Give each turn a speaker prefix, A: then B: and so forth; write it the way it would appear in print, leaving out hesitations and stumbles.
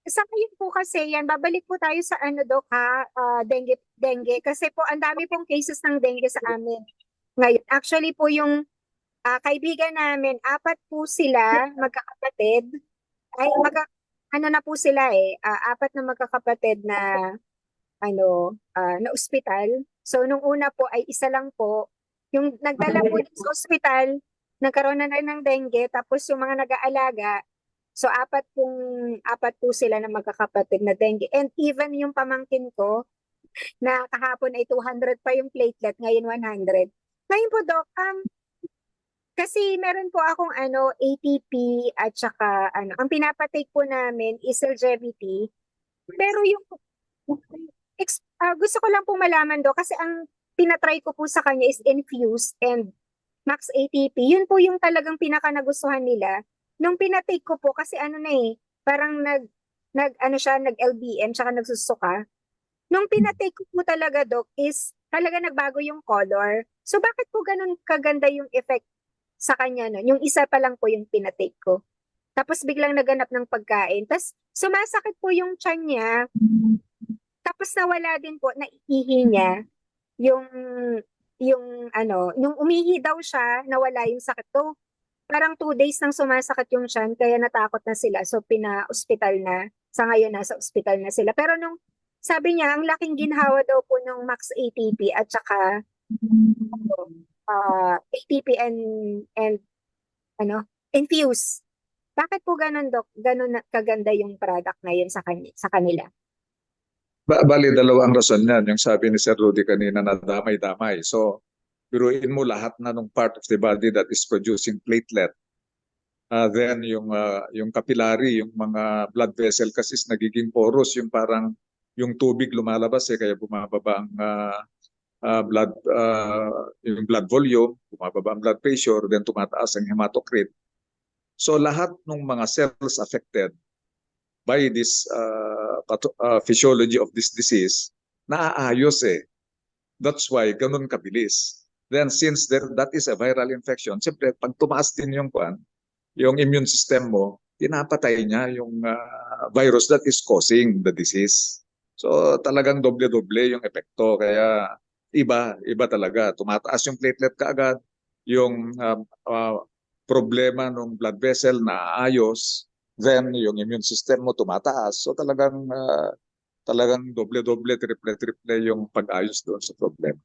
A: Sa ngayon po kasi yan, babalik po tayo sa ano Dok ha, dengue. Kasi po ang dami pong cases ng dengue sa amin ngayon. Actually po yung kaibigan namin, apat po sila magkakapatid. Ay, ano na po sila apat na magkakapatid na na ospital. So nung una po ay isa lang po. Yung nagdala po din sa ospital, nagkaroon na rin ng dengue, tapos yung mga nag-aalaga, so apat po sila na magkakapatid na dengue. And even yung pamangkin ko, na kahapon ay 200 pa yung platelet, ngayon 100. Ngayon po, Doc, kasi meron po akong ATP at saka ang pinapatake po namin is longevity. Pero yung gusto ko lang po malaman do kasi ang tinatry ko po sa kanya is infused and max ATP. Yun po yung talagang pinaka nagustuhan nila. Nung pinatake ko po kasi parang nag LBM tsaka nagsusuka. Nung pinatake ko po talaga, Doc, is talaga nagbago yung color. So bakit po ganun kaganda yung effect sa kanya no? Yung isa pa lang po yung pinatake ko. Tapos biglang naganap ng pagkain. Tapos sumasakit po yung tiyan niya. Tapos nawala din po, naiihi niya yung yung umihi daw siya, nawala yung sakit to. Parang 2 days nang sumasakit yung tiyan, kaya natakot na sila. So pina-ospital na. Sa ngayon nasa ospital na sila. Pero nung sabi niya, ang laking ginhawa daw po ng Max ATP at saka ATP and infuse. Bakit po ganun, Dok? Ganun kaganda yung product na yun sa kanila?
B: Bali, dalawang rason yan. Yung sabi ni Sir Rudy kanina na damay-damay. So, biruin mo lahat na nung part of the body that is producing platelet. Then yung capillary, yung mga blood vessel kasi nagiging porous, yung parang yung tubig lumalabas kaya bumababa ang yung blood volume, bumababa ang blood pressure, then tumataas ang hematocrit. So lahat ng mga cells affected by this physiology of this disease, naaayos That's why ganun kabilis. Then since that is a viral infection, siyempre pag tumaas din yung immune system mo, pinapatay niya yung virus that is causing the disease. So talagang doble-doble yung epekto. Kaya iba talaga. Tumataas yung platelet kaagad, yung problema ng blood vessel na ayos, then yung immune system mo tumataas. So talagang doble-doble, triple-triple yung pag-ayos doon sa problema.